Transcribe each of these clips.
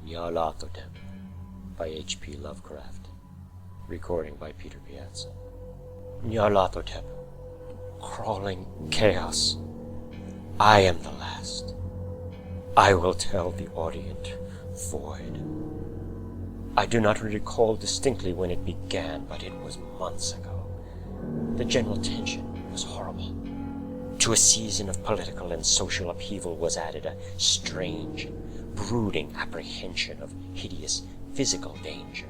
Nyarlathotep by H.P. Lovecraft. Recording by Peter Piazza. Nyarlathotep, crawling chaos. I am the last. I will tell the audient void. I do not recall distinctly when it began, but it was months ago. The general tension was horrible. To a season of political and social upheaval was added a strange, brooding apprehension of hideous physical danger,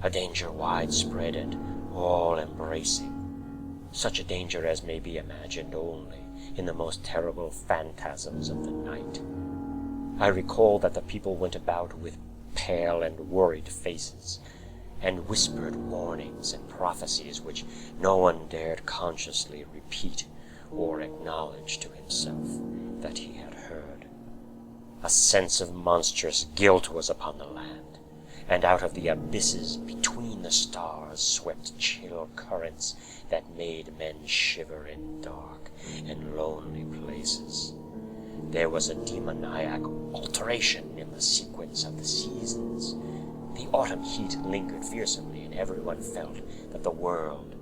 a danger widespread and all-embracing, such a danger as may be imagined only in the most terrible phantasms of the night. I recall that the people went about with pale and worried faces, and whispered warnings and prophecies which no one dared consciously repeat or acknowledge to himself that he had heard. A sense of monstrous guilt was upon the land, and out of the abysses between the stars swept chill currents that made men shiver in dark and lonely places. There was a demoniac alteration in the sequence of the seasons. The autumn heat lingered fearsomely, and everyone felt that the world,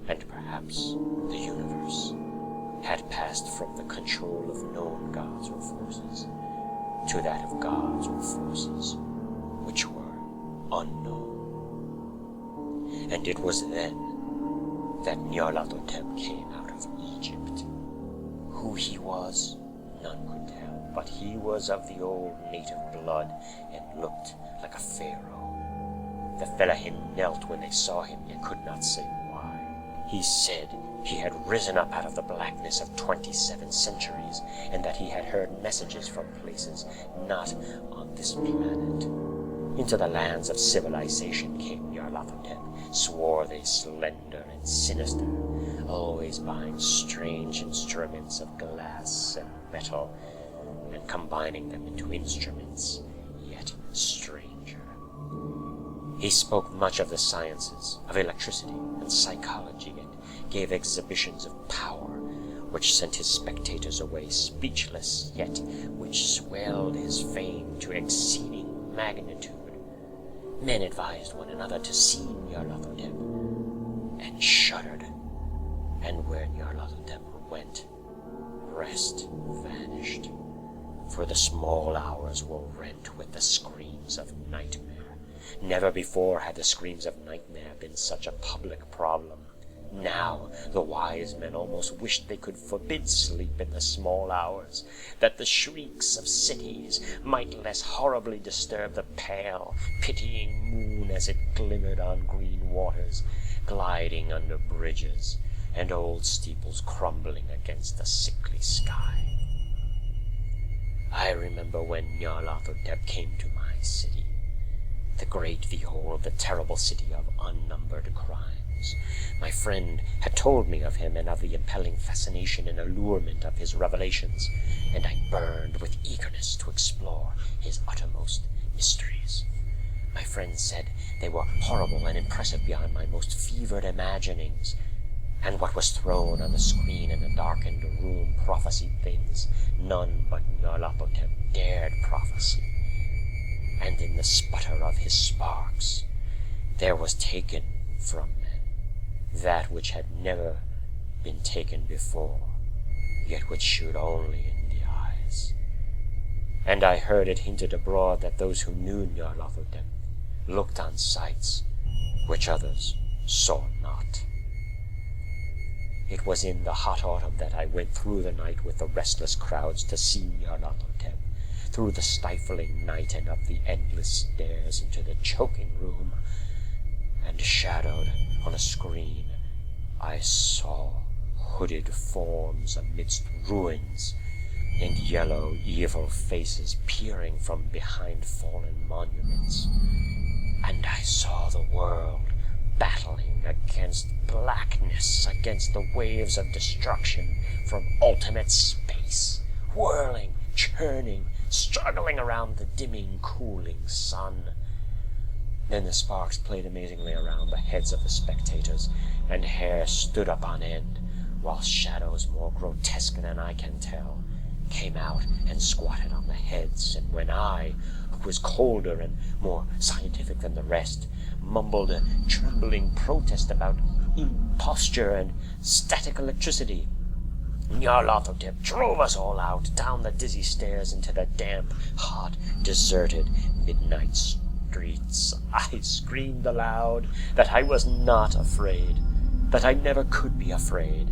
and perhaps the universe, had passed from the control of known gods or forces to that of gods or forces which were unknown. And it was then that Nyarlathotep came out of Egypt. Who he was, none could tell, but he was of the old native blood and looked like a pharaoh. The fellahin knelt when they saw him, yet could not say why. He said he had risen up out of the blackness of 27 centuries, and that he had heard messages from places not on this planet. Into the lands of civilization came Nyarlathotep, swarthy, slender, and sinister, always buying strange instruments of glass and metal, and combining them into instruments yet stranger. He spoke much of the sciences, of electricity and psychology, and gave exhibitions of power, which sent his spectators away speechless, yet which swelled his fame to exceeding magnitude. Men advised one another to see Nyarlathotep, and shuddered, and where Nyarlathotep went, rest vanished, for the small hours were rent with the screams of nightmare. Never before had the screams of nightmare been such a public problem. Now the wise men almost wished they could forbid sleep in the small hours, that the shrieks of cities might less horribly disturb the pale, pitying moon as it glimmered on green waters, gliding under bridges, and old steeples crumbling against the sickly sky. I remember when Nyarlathotep came to my city, the great Vihor, the terrible city of unnumbered crimes. My friend had told me of him and of the impelling fascination and allurement of his revelations, and I burned with eagerness to explore his uttermost mysteries. My friend said they were horrible and impressive beyond my most fevered imaginings, and what was thrown on the screen in the darkened room prophesied things none but Nyarlathotep dared prophesy. And in the sputter of his sparks there was taken from men that which had never been taken before, yet which shewed only in the eyes. And I heard it hinted abroad that those who knew Nyarlathotep looked on sights which others saw not. It was in the hot autumn that I went through the night with the restless crowds to see Nyarlathotep, through the stifling night and up the endless stairs into the choking room, and shadowed on a screen I saw hooded forms amidst ruins, and yellow, evil faces peering from behind fallen monuments, and I saw the world battling against blackness, against the waves of destruction from ultimate space, whirling, churning, struggling around the dimming, cooling sun. Then the sparks played amazingly around the heads of the spectators, and hair stood up on end, while shadows more grotesque than I can tell came out and squatted on the heads, and when I, who was colder and more scientific than the rest, mumbled a trembling protest about imposture and static electricity. Nyarlathotep drove us all out, down the dizzy stairs into the damp, hot, deserted midnight streets. I screamed aloud that I was not afraid, that I never could be afraid,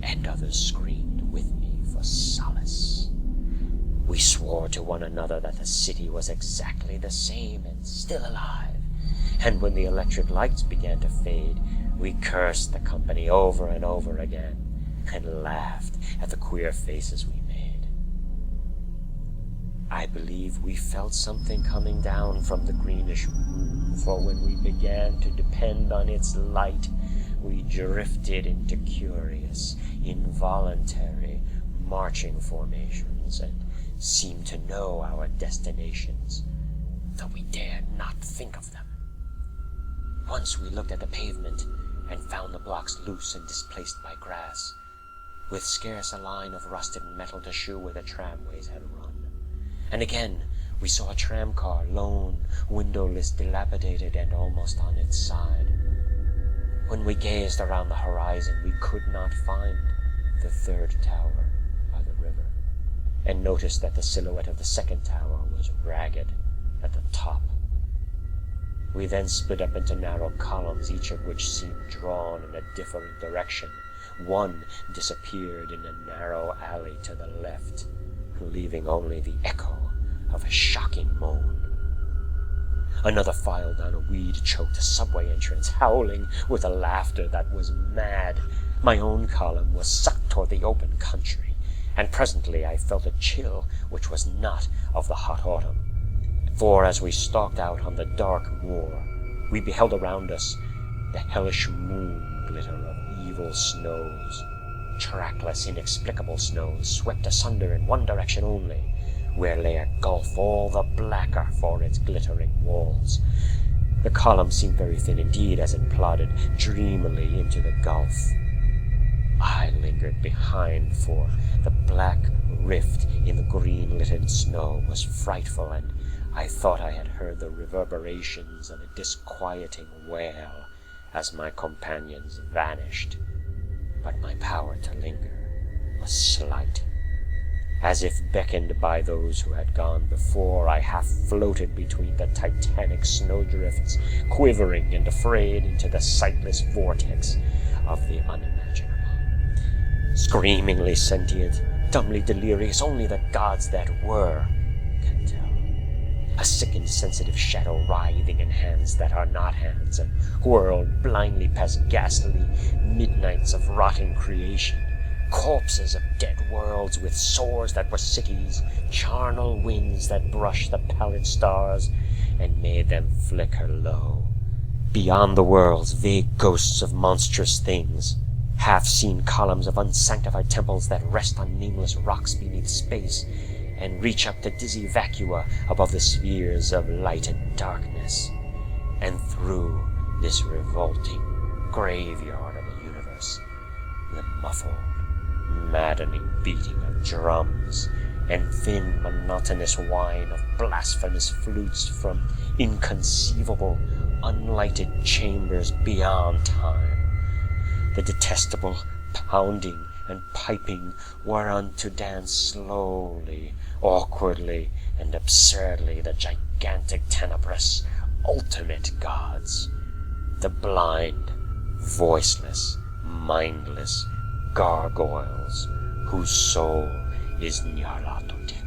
and others screamed with me for solace. We swore to one another that the city was exactly the same and still alive, and when the electric lights began to fade, we cursed the company over and over again, and laughed at the queer faces we made. I believe we felt something coming down from the greenish moon, for when we began to depend on its light, we drifted into curious, involuntary marching formations, and seemed to know our destinations, though we dared not think of them. Once we looked at the pavement and found the blocks loose and displaced by grass, with scarce a line of rusted metal to shew where the tramways had run. And again we saw a tramcar, lone, windowless, dilapidated, and almost on its side. When we gazed around the horizon, we could not find the third tower by the river, and noticed that the silhouette of the second tower was ragged at the top. We then split up into narrow columns, each of which seemed drawn in a different direction. One disappeared in a narrow alley to the left, leaving only the echo of a shocking moan. Another filed down a weed-choked subway entrance, howling with a laughter that was mad. My own column was sucked toward the open country, and presently I felt a chill which was not of the hot autumn. For as we stalked out on the dark moor, we beheld around us the hellish moon glitter of evil snows, trackless, inexplicable snows, swept asunder in one direction only, where lay a gulf all the blacker for its glittering walls. The column seemed very thin indeed as it plodded dreamily into the gulf. I lingered behind, for the black rift in the green-littered snow was frightful, and I thought I had heard the reverberations of a disquieting wail as my companions vanished. But my power to linger was slight. As if beckoned by those who had gone before, I half floated between the titanic snowdrifts, quivering and afraid into the sightless vortex of the unimaginable. Screamingly sentient, dumbly delirious, only the gods that were can tell. A sickened, sensitive shadow writhing in hands that are not hands, and whirled blindly past ghastly midnights of rotting creation, corpses of dead worlds with sores that were cities, charnel winds that brushed the pallid stars and made them flicker low. Beyond the worlds, vague ghosts of monstrous things, half-seen columns of unsanctified temples that rest on nameless rocks beneath space, and reach up to dizzy vacua above the spheres of light and darkness. And through this revolting graveyard of the universe, the muffled, maddening beating of drums and thin, monotonous whine of blasphemous flutes from inconceivable, unlighted chambers beyond time. The detestable pounding and piping whereon to dance slowly, awkwardly, and absurdly the gigantic tenebrous ultimate gods, the blind, voiceless, mindless gargoyles whose soul is Nyarlathotep.